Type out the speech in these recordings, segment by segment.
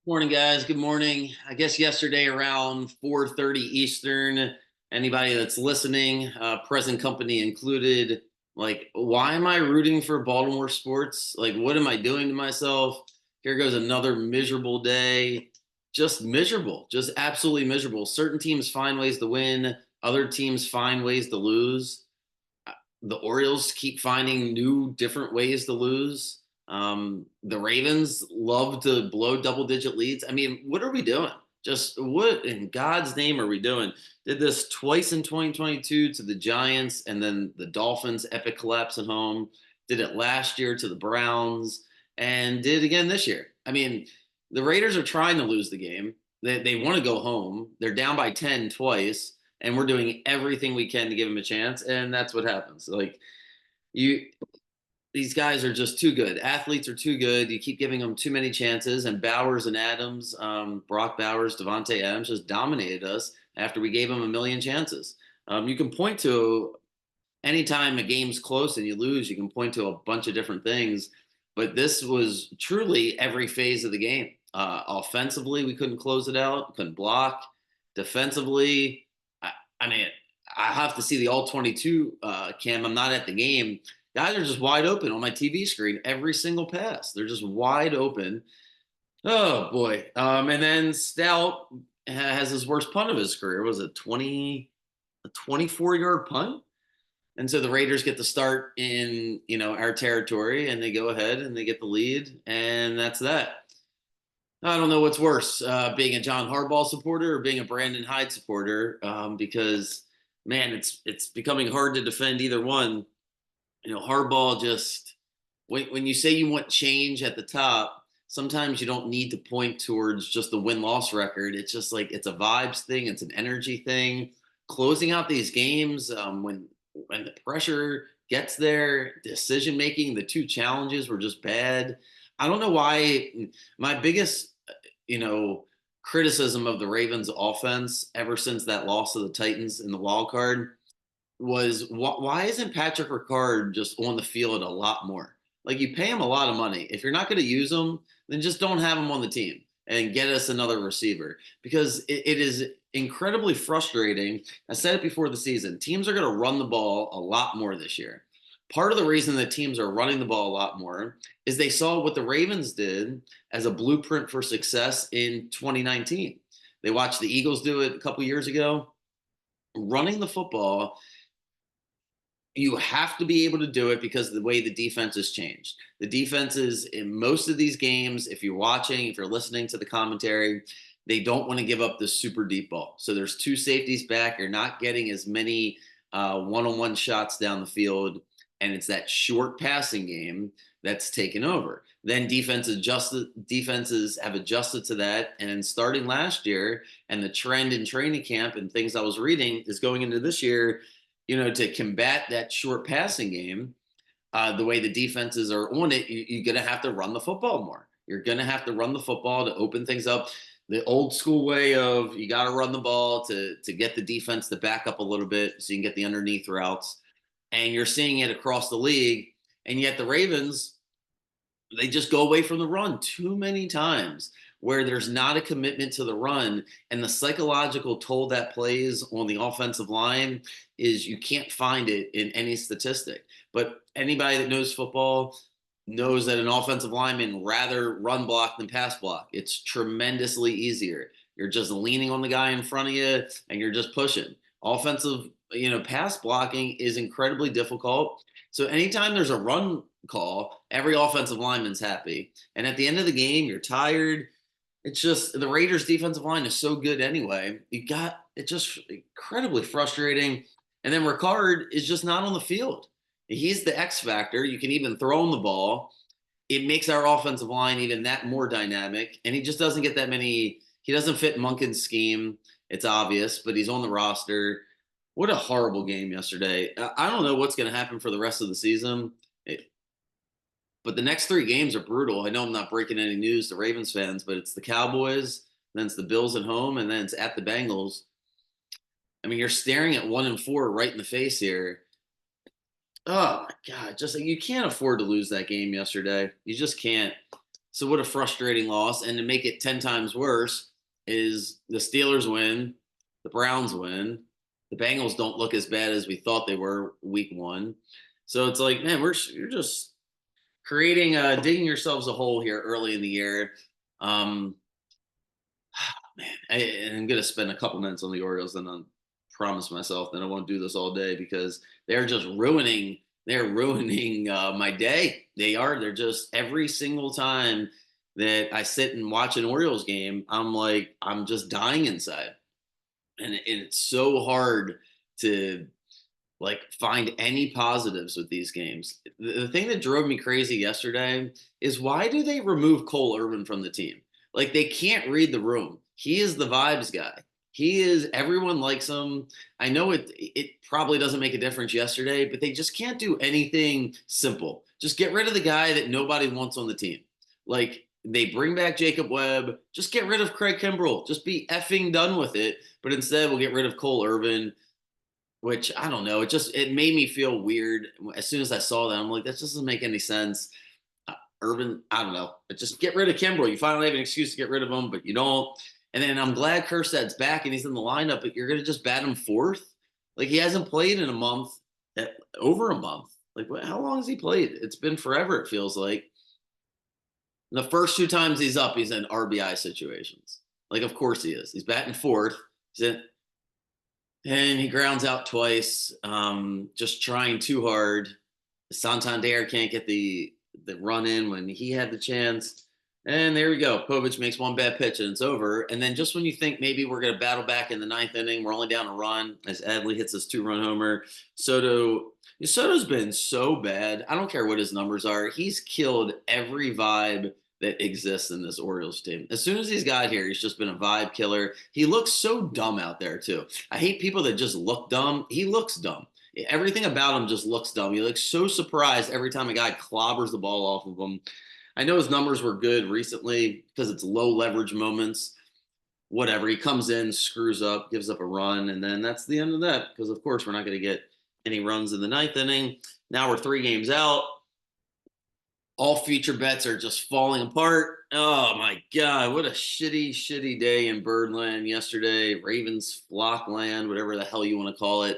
Morning, guys. Good morning. I guess yesterday around 4:30 Eastern, anybody that's listening, present company included, like, why am I rooting for Baltimore sports? Like, what am I doing to myself? Here goes another miserable day. Just miserable, just absolutely miserable. Certain teams find ways to win, other teams find ways to lose. The Orioles keep finding new, different ways to lose. The Ravens love to blow double digit leads. I mean, what are we doing? Just what in God's name are we doing? Did this twice in 2022 to the Giants and then the Dolphins, epic collapse at home. Did it last year to the Browns and did it again this year. I mean, the Raiders are trying to lose the game. They want to go home. They're down by 10 twice and we're doing everything we can to give him a chance, and that's what happens. Like you, these guys are just too good. Athletes are too good. You keep giving them too many chances, and Bowers and Adams, Brock Bowers, Devontae Adams, just dominated us after we gave them a million chances. You can point to anytime a game's close and you lose, you can point to a bunch of different things, but this was truly every phase of the game. Offensively, we couldn't close it out, couldn't block. Defensively, I mean, I have to see the all 22 cam. I'm not at the game. Guys are just wide open on my TV screen. Every single pass, they're just wide open. Oh boy! And then Stout has his worst punt of his career. Was it 24-yard punt? And so the Raiders get to start in our territory, and they go ahead and they get the lead, and that's that. I don't know what's worse, being a John Harbaugh supporter or being a Brandon Hyde supporter, because man, it's becoming hard to defend either one. Harbaugh just when you say you want change at the top, sometimes you don't need to point towards just the win loss record. It's just like it's a vibes thing, it's an energy thing. Closing out these games when the pressure gets there, decision making, the two challenges were just bad. I don't know why. My biggest you know, criticism of the Ravens offense ever since that loss to the Titans in the wild card was why isn't Patrick Ricard just on the field a lot more? Like you pay him a lot of money. If you're not going to use him, then just don't have him on the team and get us another receiver because it is incredibly frustrating. I said it before the season. Teams are going to run the ball a lot more this year. Part of the reason that teams are running the ball a lot more is they saw what the Ravens did as a blueprint for success in 2019. They watched the Eagles do it a couple years ago. Running the football, you have to be able to do it because of the way the defense has changed. The defenses in most of these games, if you're watching, if you're listening to the commentary, they don't want to give up the super deep ball. So there's two safeties back. You're not getting as many one-on-one shots down the field, and it's that short passing game that's taken over. Then defenses have adjusted to that, and starting last year, and the trend in training camp and things I was reading is going into this year to combat that short passing game, the way the defenses are on it, you're going to have to run the football more. You're going to have to run the football to open things up. The old school way of you got to run the ball to get the defense to back up a little bit so you can get the underneath routes. And you're seeing it across the league. And yet the Ravens, they just go away from the run too many times where there's not a commitment to the run. And the psychological toll that plays on the offensive line is you can't find it in any statistic. But anybody that knows football knows that an offensive lineman rather run block than pass block. It's tremendously easier. You're just leaning on the guy in front of you and you're just pushing. Offensive, pass blocking is incredibly difficult. So anytime there's a run call, every offensive lineman's happy. And at the end of the game, you're tired. It's just the Raiders' defensive line is so good anyway. It's just incredibly frustrating. And then Ricard is just not on the field. He's the X factor. You can even throw him the ball. It makes our offensive line even that more dynamic. And he just doesn't get that many. He doesn't fit Monken's scheme. It's obvious, but he's on the roster. What a horrible game yesterday. I don't know what's going to happen for the rest of the season. But the next three games are brutal. I know I'm not breaking any news to Ravens fans, but it's the Cowboys, then it's the Bills at home, and then it's at the Bengals. I mean, you're staring at 1-4 right in the face here. Oh my God, just like you can't afford to lose that game yesterday. You just can't. So what a frustrating loss. And to make it 10 times worse is the Steelers win, the Browns win, the Bengals don't look as bad as we thought they were week 1. So it's like, man, you're just creating digging yourselves a hole here early in the year. Um Man, I'm going to spend a couple minutes on the Orioles, and I promise myself that I won't do this all day because they're just ruining. They're ruining my day. They are. They're just every single time that I sit and watch an Orioles game, I'm like, I'm just dying inside, and it's so hard to like find any positives with these games. The thing that drove me crazy yesterday is why do they remove Cole Irvin from the team? Like they can't read the room. He is the vibes guy. He is everyone likes him. I know it probably doesn't make a difference yesterday, but they just can't do anything simple. Just get rid of the guy that nobody wants on the team. Like they bring back Jacob Webb, just get rid of Craig Kimbrell. Just be effing done with it. But instead, we'll get rid of Cole Irvin, which I don't know. It made me feel weird as soon as I saw that. I'm like, that just doesn't make any sense. Urban, I don't know. But just get rid of Kimbrel. You finally have an excuse to get rid of him, but you don't. And then I'm glad Kerstad's back and he's in the lineup, but you're gonna just bat him fourth. Like he hasn't played in a month, over a month. Like how long has he played? It's been forever. It feels like the first 2 times he's up, he's in RBI situations. Like of course he is. He's batting fourth. He's in, and he grounds out twice, just trying too hard. Santander can't get the run in when he had the chance. And there we go. Povich makes one bad pitch and it's over. And then just when you think maybe we're going to battle back in the 9th inning, we're only down a run as Adley hits his 2-run homer. Soto's been so bad. I don't care what his numbers are. He's killed every vibe that exists in this Orioles team. As soon as he's got here, he's just been a vibe killer. He looks so dumb out there too. I hate people that just look dumb. He looks dumb. Everything about him just looks dumb. He looks so surprised every time a guy clobbers the ball off of him. I know his numbers were good recently because it's low leverage moments. Whatever. He comes in, screws up, gives up a run, and then that's the end of that because, of course, we're not going to get any runs in the 9th inning. Now we're 3 games out. All future bets are just falling apart. Oh my God, what a shitty, shitty day in Birdland yesterday. Ravens Flockland, whatever the hell you want to call it.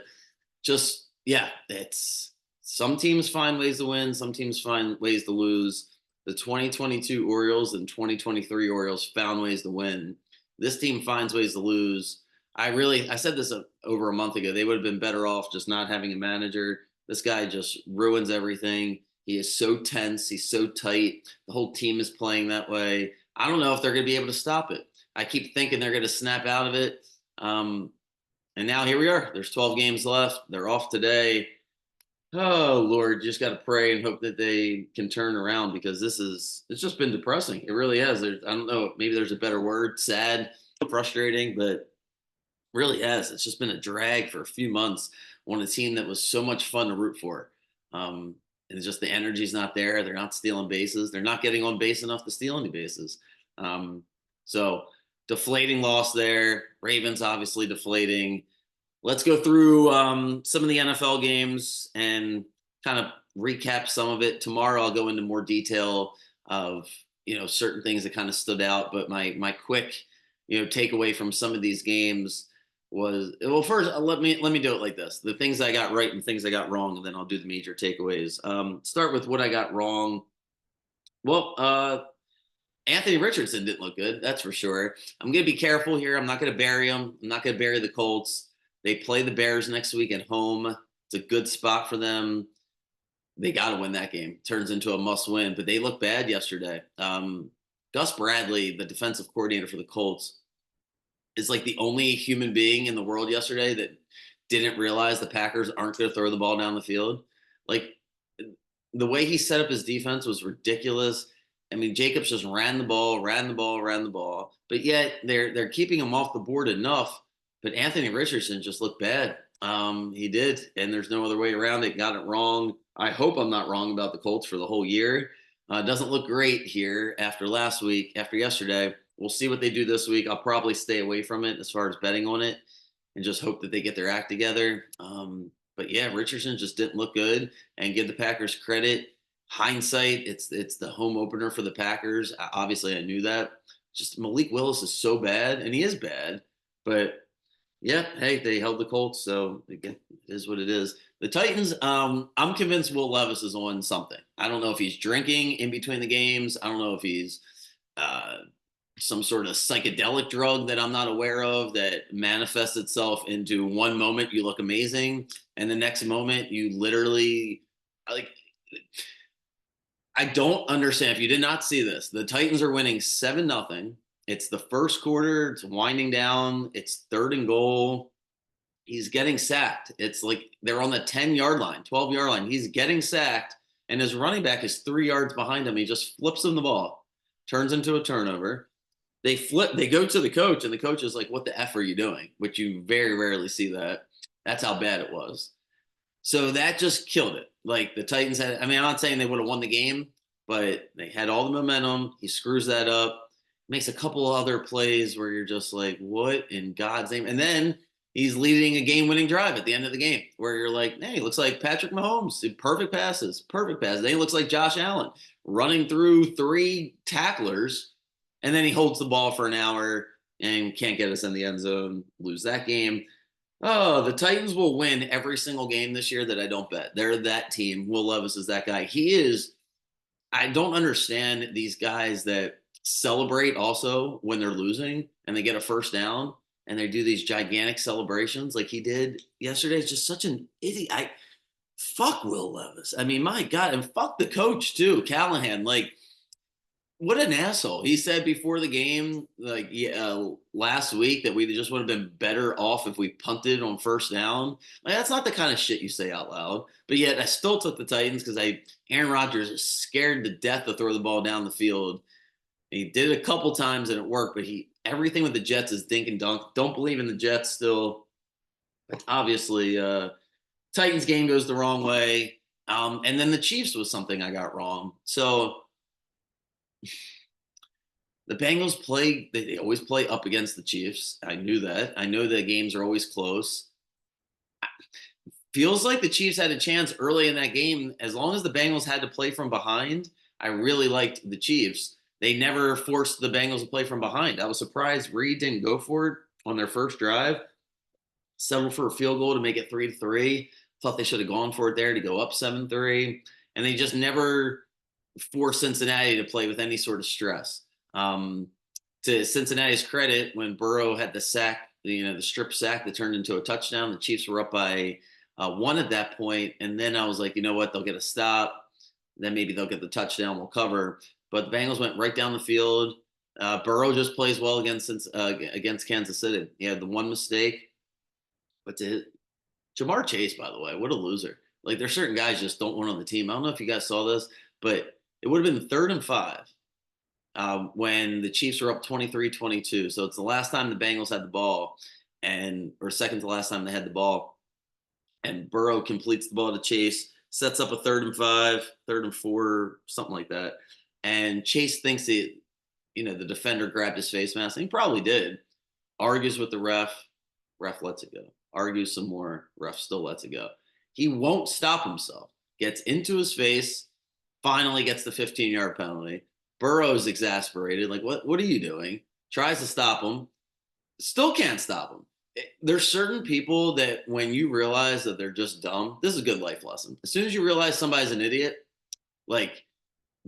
Just, yeah, it's some teams find ways to win, some teams find ways to lose. The 2022 Orioles and 2023 Orioles found ways to win. This team finds ways to lose. I said this over a month ago. They would have been better off just not having a manager. This guy just ruins everything. He is so tense. He's so tight. The whole team is playing that way. I don't know if they're going to be able to stop it. I keep thinking they're going to snap out of it. And now here we are. There's 12 games left. They're off today. Oh Lord, you just got to pray and hope that they can turn around because it's just been depressing. It really has. I don't know, maybe there's a better word, sad, frustrating, but really has. It's just been a drag for a few months on a team that was so much fun to root for. And it's just the energy's not there. They're not stealing bases. They're not getting on base enough to steal any bases. So deflating loss there. Ravens obviously deflating. Let's go through some of the NFL games and kind of recap some of it. Tomorrow I'll go into more detail of certain things that kind of stood out. But my quick takeaway from some of these games was, well, first let me do it like this: the things I got right and things I got wrong, and then I'll do the major takeaways. Start with what I got wrong. Well, Anthony Richardson didn't look good, that's for sure. I'm going to be careful here. I'm not going to bury him. I'm not going to bury the Colts. They play the Bears next week at home. It's a good spot for them. They got to win that game. Turns into a must win, but they look bad yesterday. Gus Bradley, the defensive coordinator for the Colts, is like the only human being in the world yesterday that didn't realize the Packers aren't going to throw the ball down the field. Like the way he set up his defense was ridiculous. I mean, Jacobs just ran the ball, but yet they're keeping him off the board enough. But Anthony Richardson just looked bad. He did, and there's no other way around it. Got it wrong. I hope I'm not wrong about the Colts for the whole year. Doesn't look great here after yesterday. We'll see what they do this week. I'll probably stay away from it as far as betting on it and just hope that they get their act together. But yeah, Richardson just didn't look good, and give the Packers credit. hindsight, it's the home opener for the Packers. Obviously, I knew that. Just Malik Willis is so bad, and he is bad. But yeah, hey, they held the Colts, so again, it is what it is. The Titans, I'm convinced Will Levis is on something. I don't know if he's drinking in between the games. I don't know if he's uh, some sort of psychedelic drug that I'm not aware of that manifests itself into one moment you look amazing, and the next moment you literally like. I don't understand. If you did not see this, the Titans are winning 7-0. It's the first quarter. It's winding down. It's third and goal. He's getting sacked. It's like they're on the 10-yard line, 12-yard line. He's getting sacked, and his running back is 3 yards behind him. He just flips him the ball, turns into a turnover. They go to the coach, and the coach is like, "What the F are you doing?" Which you very rarely see that. That's how bad it was. So that just killed it. Like the Titans had, I mean, I'm not saying they would have won the game, but they had all the momentum. He screws that up, makes a couple other plays where you're just like, what in God's name? And then he's leading a game winning drive at the end of the game where you're like, hey, he looks like Patrick Mahomes. Perfect passes, perfect passes. Then he looks like Josh Allen running through 3 tacklers. And then he holds the ball for an hour and can't get us in the end zone, lose that game. Oh, the Titans will win every single game this year that I don't bet. They're that team. Will Levis is that guy. He is. I don't understand these guys that celebrate also when they're losing and they get a first down and they do these gigantic celebrations like he did yesterday. It's just such an idiot. I fuck Will Levis. I mean, my God, and fuck the coach too, Callahan. Like, what an asshole. He said before the game, like last week, that we just would have been better off if we punted on first down. Like, that's not the kind of shit you say out loud. But yet I still took the Titans because Aaron Rodgers is scared to death to throw the ball down the field. He did it a couple times and it worked, but everything with the Jets is dink and dunk. Don't believe in the Jets still. Obviously, Titans game goes the wrong way. And then the Chiefs was something I got wrong. So the Bengals they always play up against the Chiefs. I knew that. I know the games are always close. Feels like the Chiefs had a chance early in that game. As long as the Bengals had to play from behind, I really liked the Chiefs. They never forced the Bengals to play from behind. I was surprised Reed didn't go for it on their first drive. Settled for a field goal to make it 3-3. Thought they should have gone for it there to go up 7-3. And they just never forced Cincinnati to play with any sort of stress. To Cincinnati's credit, when Burrow had the sack, the strip sack that turned into a touchdown, the Chiefs were up by 1 at that point. And then I was like, you know what? They'll get a stop. Then maybe they'll get the touchdown. We'll cover. But the Bengals went right down the field. Burrow just plays well against Kansas City. He had the one mistake. But Jamar Chase, by the way, what a loser. Like, there's certain guys just don't want on the team. I don't know if you guys saw this, but it would have been 3rd and 5 when the Chiefs were up 23-22. So it's the last time the Bengals had the ball, or second to last time they had the ball. And Burrow completes the ball to Chase, sets up a 3rd and 5, 3rd and 4, something like that. And Chase thinks the defender grabbed his face mask. And he probably did. Argues with the ref. Ref lets it go. Argues some more. Ref still lets it go. He won't stop himself. Gets into his face. Finally gets the 15-yard penalty. Burrow's exasperated. Like, what are you doing? Tries to stop him. Still can't stop him. There's certain people that when you realize that they're just dumb, this is a good life lesson. As soon as you realize somebody's an idiot, like,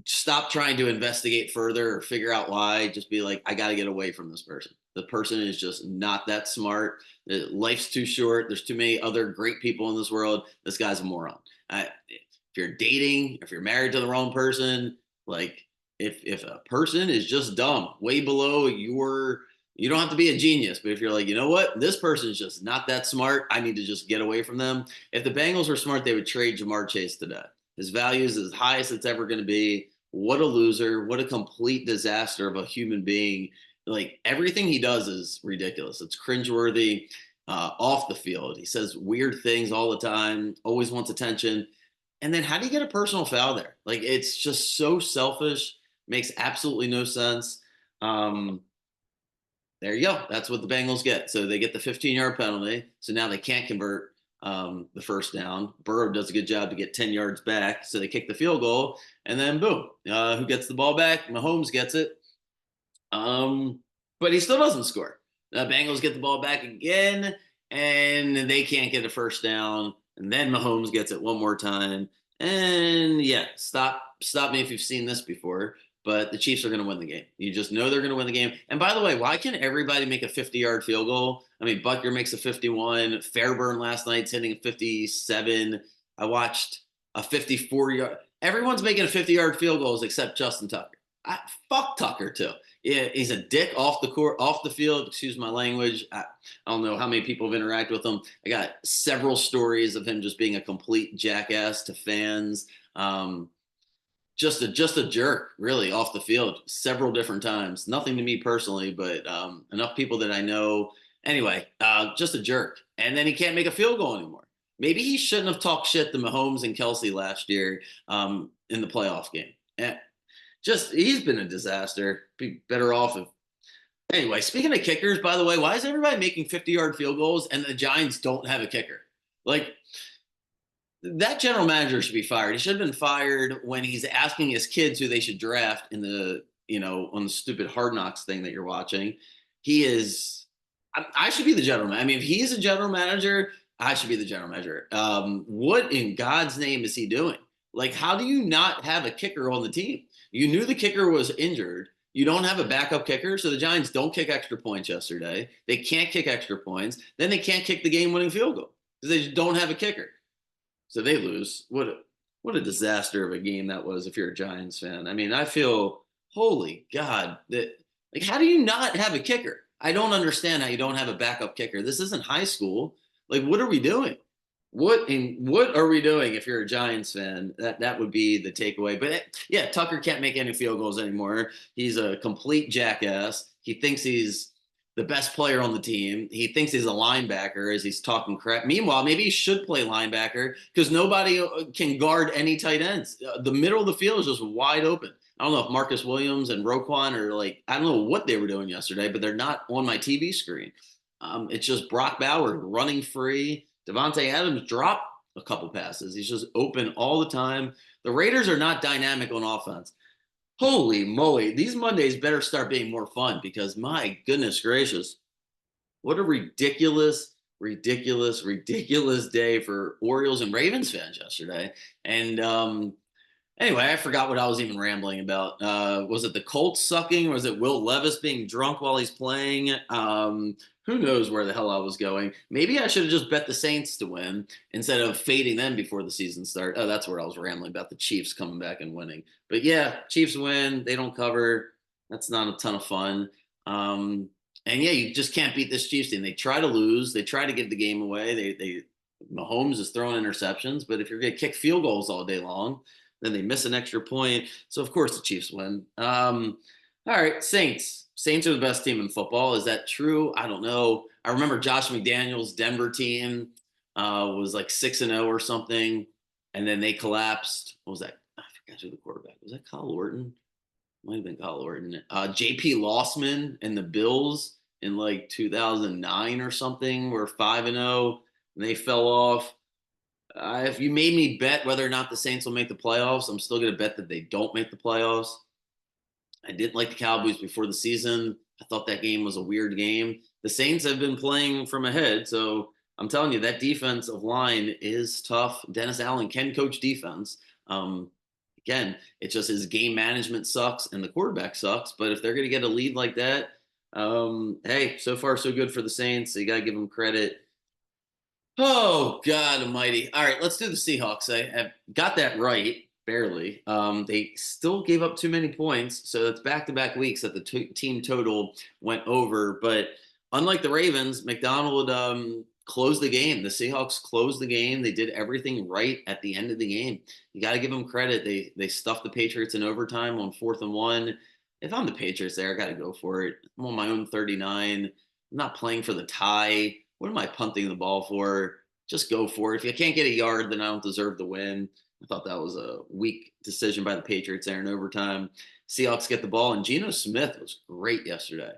stop trying to investigate further or figure out why. Just be like, I got to get away from this person. The person is just not that smart. Life's too short. There's too many other great people in this world. This guy's a moron. If you're dating, if you're married to the wrong person, like, if a person is just dumb, way below you don't have to be a genius, but if you're like, you know what, this person is just not that smart, I need to just get away from them. If the Bengals were smart, they would trade Jamar Chase today. His value is as high as it's ever going to be. What a loser. What a complete disaster of a human being. Like, everything he does is ridiculous. It's cringeworthy off the field. He says weird things all the time, always wants attention. And then how do you get a personal foul there? Like, it's just so selfish, makes absolutely no sense. There you go. That's what the Bengals get. So they get the 15-yard penalty. So now they can't convert the first down. Burrow does a good job to get 10 yards back. So they kick the field goal, and then boom, who gets the ball back? Mahomes gets it. But he still doesn't score. The Bengals get the ball back again, and they can't get a first down. And then Mahomes gets it one more time. And yeah, stop me if you've seen this before. But the Chiefs are going to win the game. You just know they're going to win the game. And by the way, why can't everybody make a 50-yard field goal? I mean, Butker makes a 51. Fairburn last night's hitting a 57. I watched a 54-yard. Everyone's making a 50-yard field goals except Justin Tucker. Fuck Tucker too. Yeah, he's a dick off the court, off the field. Excuse my language. I don't know how many people have interacted with him. I got several stories of him just being a complete jackass to fans. Just a jerk, really, off the field several different times. Nothing to me personally, but enough people that I know. Anyway, just a jerk. And then he can't make a field goal anymore. Maybe he shouldn't have talked shit to Mahomes and Kelsey last year in the playoff game. Just he's been a disaster. Be better off if. Anyway, speaking of kickers, by the way, why is everybody making 50-yard field goals and the Giants don't have a kicker? Like that general manager should be fired. He should have been fired when he's asking his kids who they should draft in the on the stupid Hard Knocks thing that you're watching. He is. I should be the general manager. I mean, if he's a general manager, I should be the general manager. What in God's name is he doing? Like, how do you not have a kicker on the team? You knew the kicker was injured. You don't have a backup kicker, so the Giants don't kick extra points yesterday. They can't kick extra points. Then they can't kick the game-winning field goal because they just don't have a kicker. So they lose. What a disaster of a game that was if you're a Giants fan. I mean, I feel, holy God, that like how do you not have a kicker? I don't understand how you don't have a backup kicker. This isn't high school. Like, what are we doing? What are we doing if you're a Giants fan? That would be the takeaway. But yeah, Tucker can't make any field goals anymore. He's a complete jackass. He thinks he's the best player on the team. He thinks he's a linebacker as he's talking crap. Meanwhile, maybe he should play linebacker because nobody can guard any tight ends. The middle of the field is just wide open. I don't know if Marcus Williams and Roquan are like, I don't know what they were doing yesterday, but they're not on my TV screen. It's just Brock Bowers running free. Devontae Adams dropped a couple passes. He's just open all the time. The Raiders are not dynamic on offense. Holy moly. These Mondays better start being more fun because my goodness gracious, what a ridiculous, ridiculous, ridiculous day for Orioles and Ravens fans yesterday. And anyway, I forgot what I was even rambling about. Was it the Colts sucking? Was it Will Levis being drunk while he's playing? Who knows where the hell I was going? Maybe I should have just bet the Saints to win instead of fading them before the season started. Oh, that's where I was rambling about the Chiefs coming back and winning. But yeah, Chiefs win. They don't cover. That's not a ton of fun. And yeah, you just can't beat this Chiefs team. They try to lose. They try to give the game away. Mahomes is throwing interceptions, but if you're going to kick field goals all day long, then they miss an extra point. So of course the Chiefs win. All right, Saints. Saints are the best team in football. Is that true? I don't know. I remember Josh McDaniels' Denver team was like 6-0 or something, and then they collapsed. What was that? I forgot who the quarterback was. That Kyle Orton? Might have been Kyle Orton. J.P. Lossman and the Bills in like 2009 or something were 5-0, and they fell off. If you made me bet whether or not the Saints will make the playoffs, I'm still going to bet that they don't make the playoffs. I didn't like the Cowboys before the season. I thought that game was a weird game. The Saints have been playing from ahead, so I'm telling you that defensive line is tough. Dennis Allen can coach defense. Again, it's just his game management sucks and the quarterback sucks. But if they're going to get a lead like that, hey, so far so good for the Saints. So you got to give them credit. Oh, God almighty. All right, let's do the Seahawks. I got that right. Barely. They still gave up too many points, so it's back-to-back weeks that the team total went over. But unlike the Ravens, McDonald closed the game. The Seahawks closed the game. They did everything right at the end of the game. You got to give them credit. They stuffed the Patriots in overtime on 4th and 1. If I'm the Patriots there, I got to go for it. I'm on my own 39. I'm not playing for the tie. What am I punting the ball for? Just go for it. If you can't get a yard, then I don't deserve the win. I thought that was a weak decision by the Patriots there in overtime. Seahawks get the ball, and Geno Smith was great yesterday.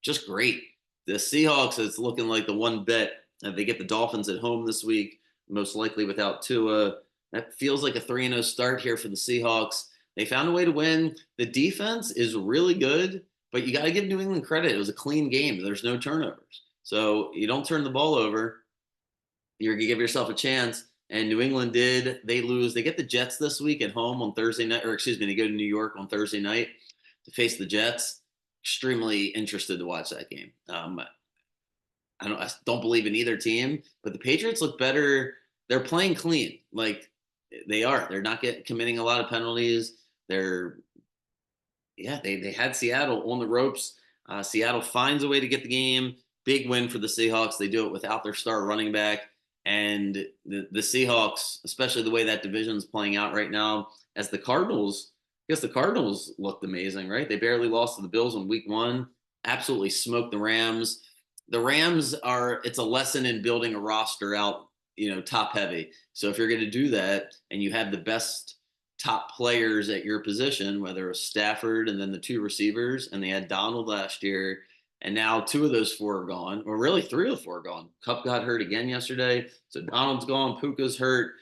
Just great. The Seahawks is looking like the one bet They get the Dolphins at home this week, most likely without Tua. That feels like a 3-0 start here for the Seahawks. They found a way to win. The defense is really good, but you got to give New England credit. It was a clean game. There's no turnovers. So you don't turn the ball over. You're going to give yourself a chance. And New England did. They lose. They get the Jets this week at home on Thursday night, or excuse me, they go to New York on Thursday night to face the Jets. Extremely interested to watch that game. I don't believe in either team, but the Patriots look better. They're playing clean, like they are. They're not committing a lot of penalties. They're they had Seattle on the ropes. Seattle finds a way to get the game. Big win for the Seahawks. They do it without their star running back. And the Seahawks, especially the way that division is playing out right now, as the Cardinals, I guess the Cardinals looked amazing, right? They barely lost to the Bills in week one, absolutely smoked the Rams. The Rams are, it's a lesson in building a roster out, top heavy. So if you're going to do that and you have the best top players at your position, whether it's Stafford and then the two receivers, and they had Donald last year, and now two of those four are gone, or really three of the four are gone. Kupp got hurt again yesterday, so Donald's gone, Puka's hurt,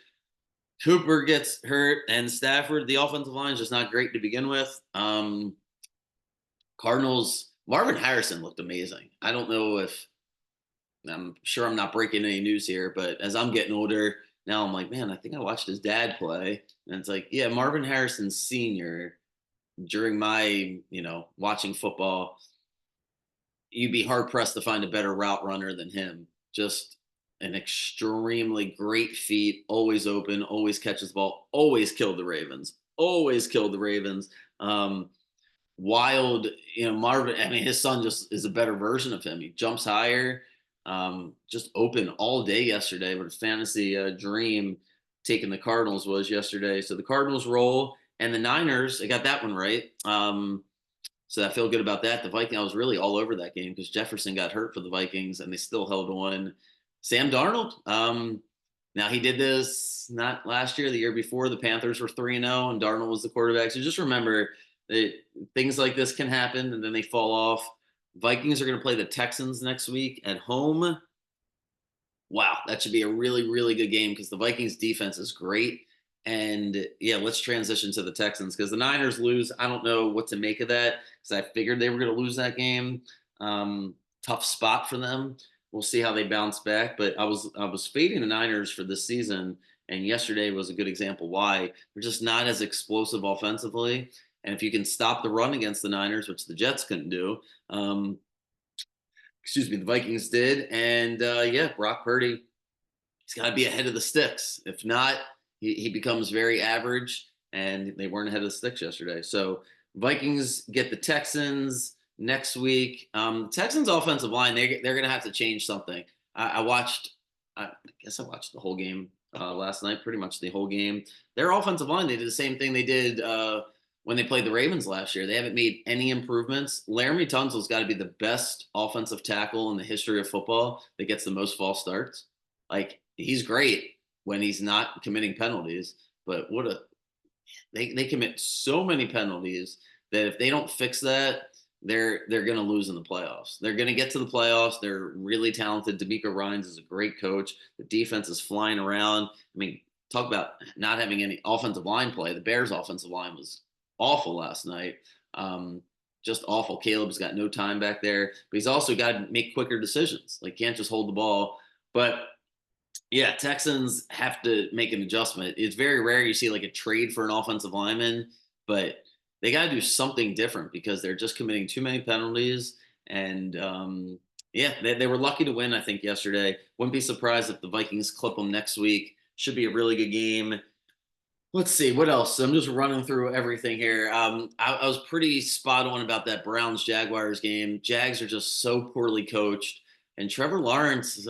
Cooper gets hurt, and Stafford, the offensive line is just not great to begin with. Cardinals, Marvin Harrison looked amazing. I don't know if I'm sure I'm not breaking any news here, but as I'm getting older, now I'm like, man, I think I watched his dad play. And it's like, yeah, Marvin Harrison Sr. during my, watching football, you'd be hard pressed to find a better route runner than him. Just an extremely great feet, always open, always catches the ball, always killed the Ravens, always killed the Ravens. Wild, Marvin, I mean, his son just is a better version of him. He jumps higher, just open all day yesterday. What a fantasy dream taking the Cardinals was yesterday. So the Cardinals roll, and the Niners, I got that one right. So I feel good about that. The Vikings, I was really all over that game because Jefferson got hurt for the Vikings, and they still held on. Sam Darnold, now he did this not last year, the year before. The Panthers were 3-0, and Darnold was the quarterback. So just remember that things like this can happen, and then they fall off. Vikings are going to play the Texans next week at home. Wow, that should be a really, really good game because the Vikings defense is great. And yeah, let's transition to the Texans because the Niners lose. I don't know what to make of that because I figured they were going to lose that game. Tough spot for them. We'll see how they bounce back. But I was fading the Niners for this season, and yesterday was a good example why they're just not as explosive offensively. And if you can stop the run against the Niners, which the Jets couldn't do, the Vikings did. And yeah, Brock Purdy, he's got to be ahead of the sticks. If not, he becomes very average, and they weren't ahead of the sticks yesterday. So Vikings get the Texans next week. Texans offensive line, they're going to have to change something. I guess I watched the whole game last night, pretty much the whole game. Their offensive line, they did the same thing they did when they played the Ravens last year. They haven't made any improvements. Laramie Tunsil's got to be the best offensive tackle in the history of football that gets the most false starts. Like, he's great when he's not committing penalties, but they commit so many penalties that if they don't fix that, they're going to lose in the playoffs. They're going to get to the playoffs. They're really talented. D'Amico Ryans is a great coach. The defense is flying around. I mean, talk about not having any offensive line play. The Bears' offensive line was awful last night. Just awful. Caleb's got no time back there, but he's also got to make quicker decisions. Like, can't just hold the ball. But yeah, Texans have to make an adjustment. It's very rare you see like a trade for an offensive lineman, but they got to do something different because they're just committing too many penalties. And yeah, they were lucky to win, I think, yesterday. Wouldn't be surprised if the Vikings clip them next week. Should be a really good game. Let's see what else. I'm just running through everything here. I was pretty spot on about that Browns Jaguars game. Jags are just so poorly coached, and Trevor Lawrence.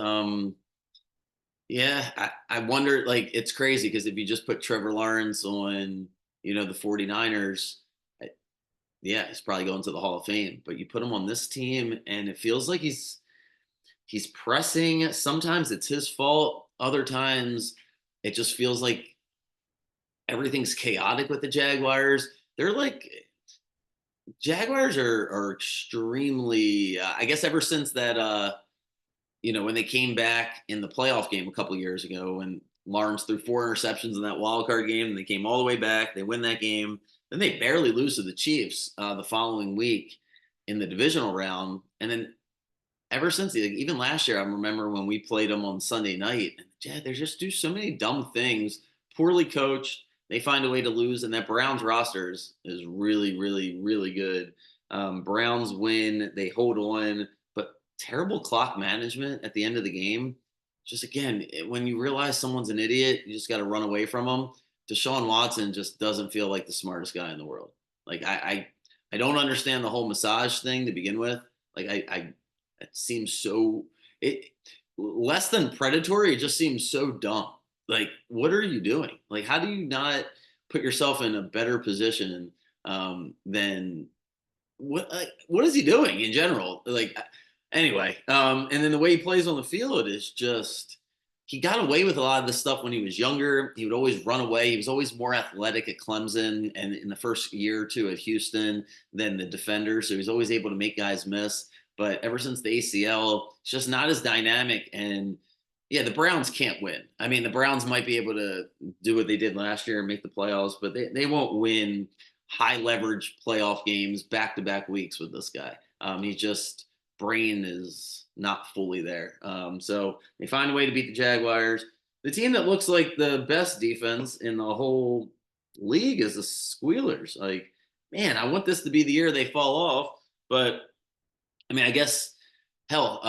Yeah, I wonder, like, it's crazy because if you just put Trevor Lawrence on, the 49ers, yeah, he's probably going to the Hall of Fame. But you put him on this team, and it feels like he's pressing. Sometimes it's his fault. Other times, it just feels like everything's chaotic with the Jaguars. They're like Jaguars are extremely. I guess ever since that when they came back in the playoff game a couple of years ago, when Lawrence threw 4 interceptions in that wild card game, and they came all the way back, they win that game. Then they barely lose to the Chiefs the following week in the divisional round, and then ever since, like, even last year, I remember when we played them on Sunday night. And yeah, they just do so many dumb things, poorly coached. They find a way to lose, and that Browns roster is really, really, really good. Browns win, they hold on, but terrible clock management at the end of the game. Just again, when you realize someone's an idiot, you just got to run away from them. Deshaun Watson just doesn't feel like the smartest guy in the world. Like I don't understand the whole massage thing to begin with. Like I it seems so it less than predatory. It just seems so dumb. Like, what are you doing? Like, how do you not put yourself in a better position than what is he doing in general? Like, anyway, and then the way he plays on the field is just he got away with a lot of this stuff when he was younger. He would always run away. He was always more athletic at Clemson and in the first year or two at Houston than the defender. So he's always able to make guys miss. But ever since the ACL, it's just not as dynamic. And yeah, the Browns can't win. I mean, the Browns might be able to do what they did last year and make the playoffs, but they won't win high leverage playoff games back to back weeks with this guy. He just brain is not fully there. So they find a way to beat the Jaguars. The team that looks like the best defense in the whole league is the Squealers. Like, man, I want this to be the year they fall off, but I mean, I guess hell,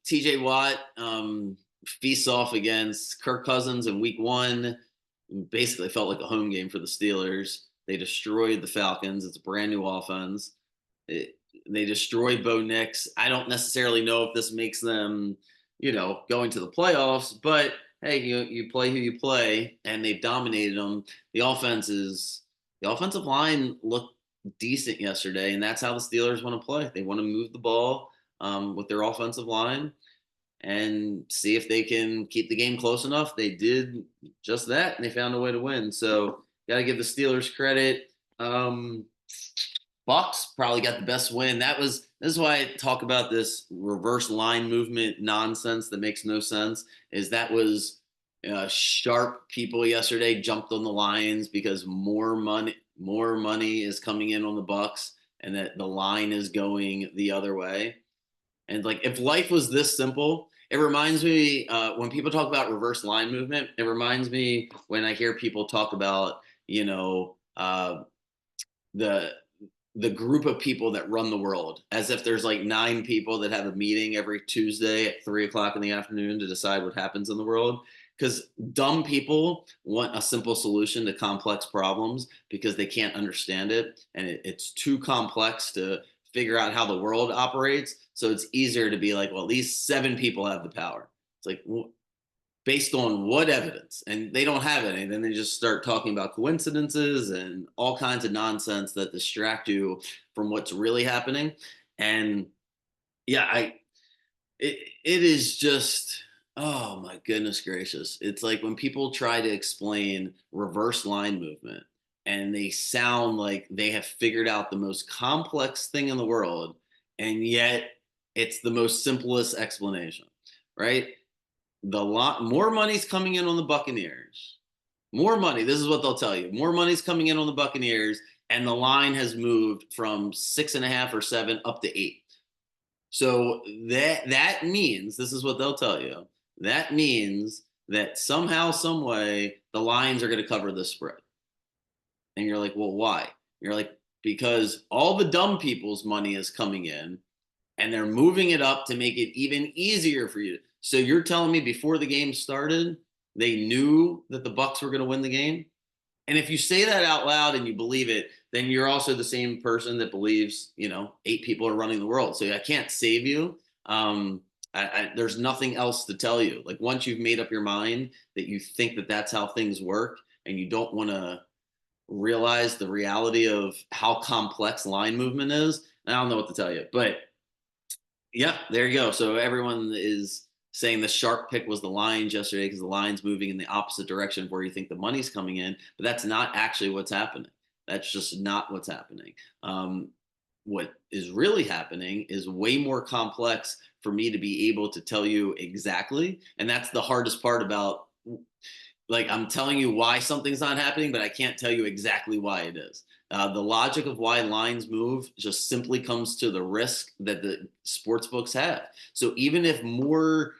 TJ Watt feasts off against Kirk Cousins in week one. Basically felt like a home game for the Steelers. They destroyed the Falcons. It's a brand new offense. They destroyed Bo Nix. I don't necessarily know if this makes them, going to the playoffs, but hey, you play who you play, and they've dominated them. The offensive line looked decent yesterday, and that's how the Steelers want to play. They want to move the ball with their offensive line and see if they can keep the game close enough. They did just that, and they found a way to win. So got to give the Steelers credit. Bucks probably got the best win. This is why I talk about this reverse line movement nonsense that makes no sense. Is that was sharp people yesterday jumped on the Lions because more money is coming in on the Bucks, and that the line is going the other way. And like, if life was this simple, it reminds me when people talk about reverse line movement. It reminds me when I hear people talk about the the group of people that run the world, as if there's like 9 people that have a meeting every Tuesday at 3 o'clock in the afternoon to decide what happens in the world. Because dumb people want a simple solution to complex problems because they can't understand it, and it's too complex to figure out how the world operates. So it's easier to be like, well, at least 7 people have the power. It's like, based on what evidence? And they don't have any. Then they just start talking about coincidences and all kinds of nonsense that distract you from what's really happening. And yeah, it is just, oh my goodness gracious. It's like when people try to explain reverse line movement and they sound like they have figured out the most complex thing in the world, and yet it's the most simplest explanation, right? The lot more money's coming in on the Buccaneers. More money. This is what they'll tell you. More money's coming in on the Buccaneers, and the line has moved from 6.5 or 7 up to 8. So that means, this is what they'll tell you. That means that somehow, some way, the lines are going to cover the spread. And you're like, well, why? You're like, because all the dumb people's money is coming in, and they're moving it up to make it even easier for you. So you're telling me before the game started, they knew that the Bucks were going to win the game? And if you say that out loud and you believe it, then you're also the same person that believes, 8 people are running the world. So I can't save you. There's nothing else to tell you. Like, once you've made up your mind that you think that that's how things work, and you don't want to realize the reality of how complex line movement is, I don't know what to tell you. But yeah, there you go. So everyone is saying the sharp pick was the Lions yesterday because the Lions moving in the opposite direction of where you think the money's coming in, but that's not actually what's happening. That's just not what's happening. what is really happening is way more complex for me to be able to tell you exactly. And that's the hardest part about, like, I'm telling you why something's not happening, but I can't tell you exactly why it is. The logic of why lines move just simply comes to the risk that the sports books have. So even if more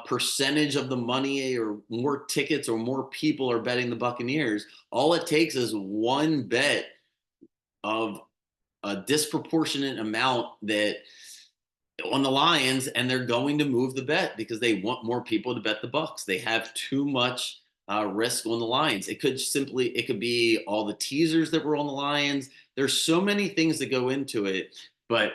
percentage of the money or more tickets or more people are betting the Buccaneers, all it takes is one bet of a disproportionate amount that on the Lions, and they're going to move the bet because they want more people to bet the Bucks. They have too much risk on the Lions. It could be all the teasers that were on the Lions. There's so many things that go into it, but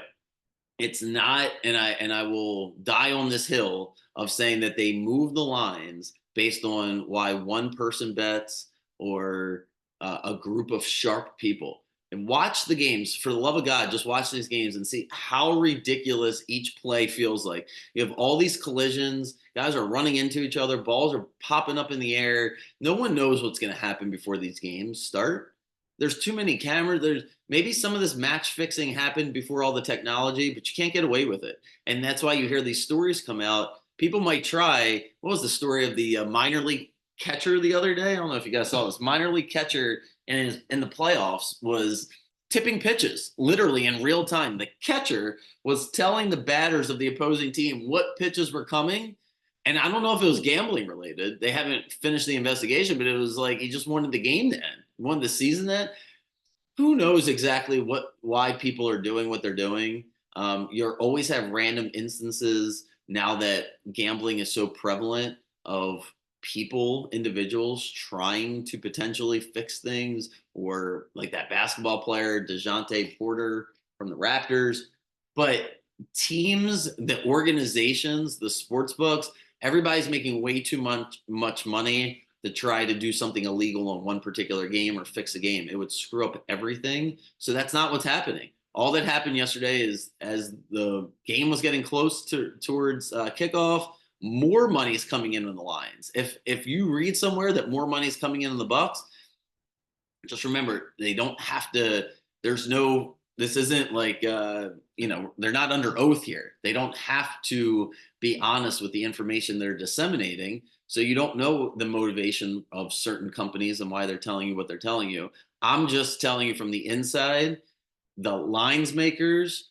it's not. And I will die on this hill of saying that they move the lines based on why one person bets or a group of sharp people. And watch the games, for the love of God. Just watch these games and see how ridiculous each play feels like. You have all these collisions, guys are running into each other, balls are popping up in the air. No one knows what's going to happen before these games start. There's too many cameras. There's maybe some of this match fixing happened before all the technology, but you can't get away with it. And that's why you hear these stories come out. People might try. What was the story of the minor league catcher the other day? I don't know if you guys saw this. Minor league catcher in the playoffs was tipping pitches literally in real time. The catcher was telling the batters of the opposing team what pitches were coming. And I don't know if it was gambling related. They haven't finished the investigation, but it was like he just wanted the game to end, he wanted the season to end. Who knows exactly why people are doing what they're doing. You always have random instances now that gambling is so prevalent of individuals trying to potentially fix things, or like that basketball player DeJounte Porter from the Raptors. But teams, the organizations, the sports books, everybody's making way too much money to try to do something illegal on one particular game or fix a game. It would screw up everything. So that's not what's happening. All that happened yesterday is, as the game was getting close towards kickoff, more money is coming in on the Lions. If you read somewhere that more money is coming in on the Bucks, just remember they don't have to. There's no. This isn't like they're not under oath here. They don't have to be honest with the information they're disseminating. So you don't know the motivation of certain companies and why they're telling you what they're telling you. I'm just telling you from the inside, the lines makers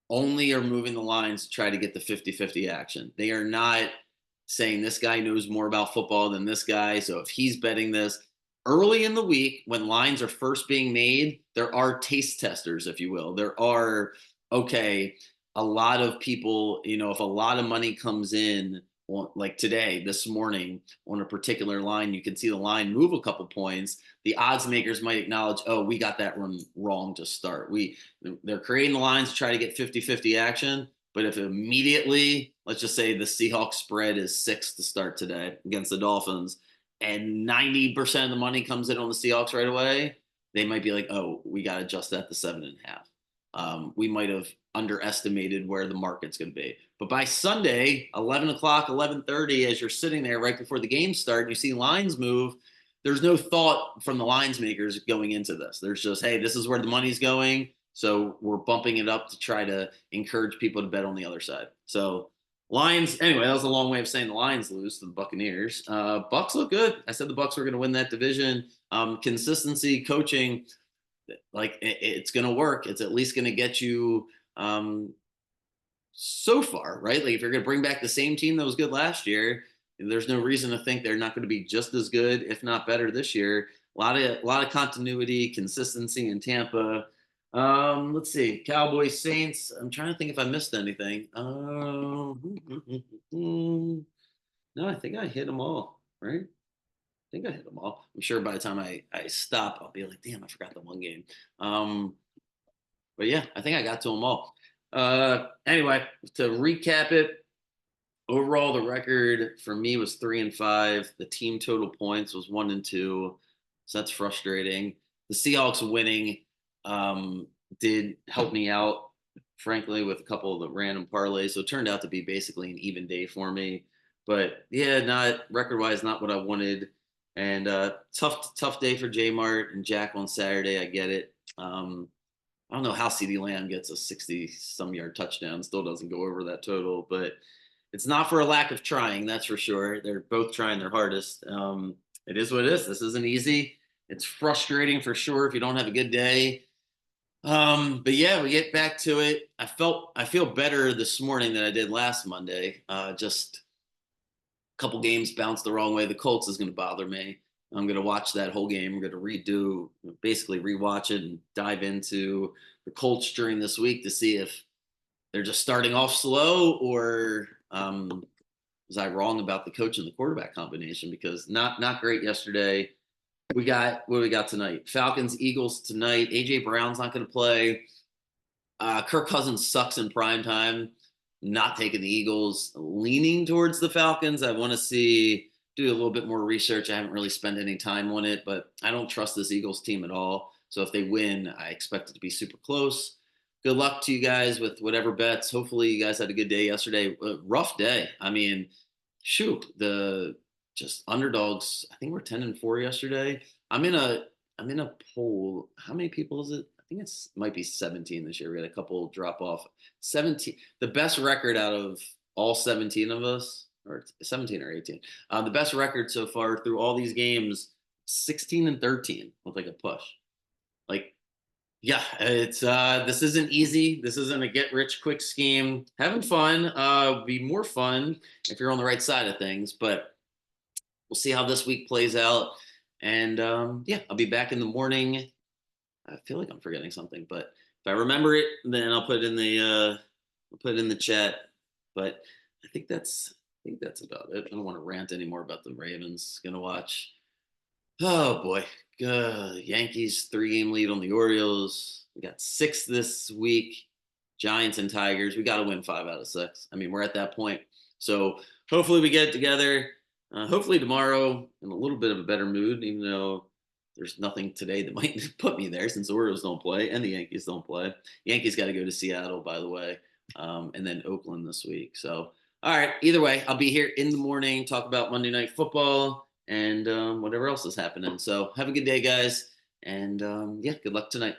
only are moving the lines to try to get the 50-50 action. They are not saying this guy knows more about football than this guy. So if he's betting this early in the week, when lines are first being made, there are taste testers, if you will. There are, okay, a lot of people, if a lot of money comes in, like today, this morning, on a particular line, you can see the line move a couple points. The odds makers might acknowledge, oh, we got that one wrong to start. They're creating the lines to try to get 50-50 action. But if immediately, let's just say the Seahawks spread is 6 to start today against the Dolphins, and 90% of the money comes in on the Seahawks right away, they might be like, oh, we got to adjust that to 7.5. We might have underestimated where the market's going to be. But by Sunday, 11 o'clock, 11:30, as you're sitting there right before the game start, you see lines move. There's no thought from the lines makers going into this. There's just, hey, this is where the money's going. So we're bumping it up to try to encourage people to bet on the other side. So Lions, anyway, that was a long way of saying the Lions lose to the Buccaneers. Bucks look good. I said the Bucks were going to win that division. Consistency, coaching, like it's going to work. It's at least going to get you so far, right? Like if you're going to bring back the same team that was good last year, there's no reason to think they're not going to be just as good, if not better, this year. A lot of continuity, consistency in Tampa. Let's see, Cowboys, Saints. I'm trying to think if I missed anything. No, I think I hit them all. Right? I think I hit them all. I'm sure by the time I stop, I'll be like, damn, I forgot the one game. But yeah, I think I got to them all. Anyway, to recap it, overall the record for me was 3-5. The team total points was 1-2, so that's frustrating. The Seahawks winning did help me out, frankly, with a couple of the random parlays. So it turned out to be basically an even day for me. But yeah, not record wise, not what I wanted. And tough day for J Mart and Jack on Saturday. I get it. I don't know how CD Lamb gets a 60 some yard touchdown, still doesn't go over that total, but it's not for a lack of trying, that's for sure. They're both trying their hardest. It is what it is. This isn't easy. It's frustrating for sure if you don't have a good day. But yeah, we get back to it. I feel better this morning than I did last Monday. Just a couple games bounced the wrong way. The Colts is going to bother me. I'm going to watch that whole game. I'm going to basically rewatch it and dive into the Colts during this week to see if they're just starting off slow or was I wrong about the coach and the quarterback combination? Because not great yesterday. We got what do we got tonight? Falcons, Eagles tonight. AJ Brown's not going to play. Kirk Cousins sucks in prime time. Not taking the Eagles, leaning towards the Falcons. I want to do a little bit more research. I haven't really spent any time on it, but I don't trust this Eagles team at all. So if they win, I expect it to be super close. Good luck to you guys with whatever bets. Hopefully, you guys had a good day yesterday. Rough day. I mean, shoot, the just underdogs. I think we're 10-4 yesterday. I'm in a poll. How many people is it? I think it's might be 17 this year. We had a couple drop off. 17. The best record out of all 17 of us, or 17 or 18. The best record so far through all these games, 16-13 with like a push. Like, yeah, it's this isn't easy. This isn't a get rich quick scheme. Having fun. Be more fun if you're on the right side of things, but we'll see how this week plays out. And yeah, I'll be back in the morning. I feel like I'm forgetting something, but if I remember it, then I'll put it in the chat. But I think that's about it. I don't want to rant anymore about the Ravens. Gonna watch. Oh boy, Yankees 3-game lead on the Orioles. We got 6 this week. Giants and Tigers. We got to win 5 out of 6. I mean, we're at that point. So hopefully we get it together. Hopefully tomorrow in a little bit of a better mood, even though there's nothing today that might put me there since the Orioles don't play and the Yankees don't play. Yankees got to go to Seattle, by the way, and then Oakland this week. So, all right. Either way, I'll be here in the morning, talk about Monday Night Football and whatever else is happening. So, have a good day, guys. And yeah, good luck tonight.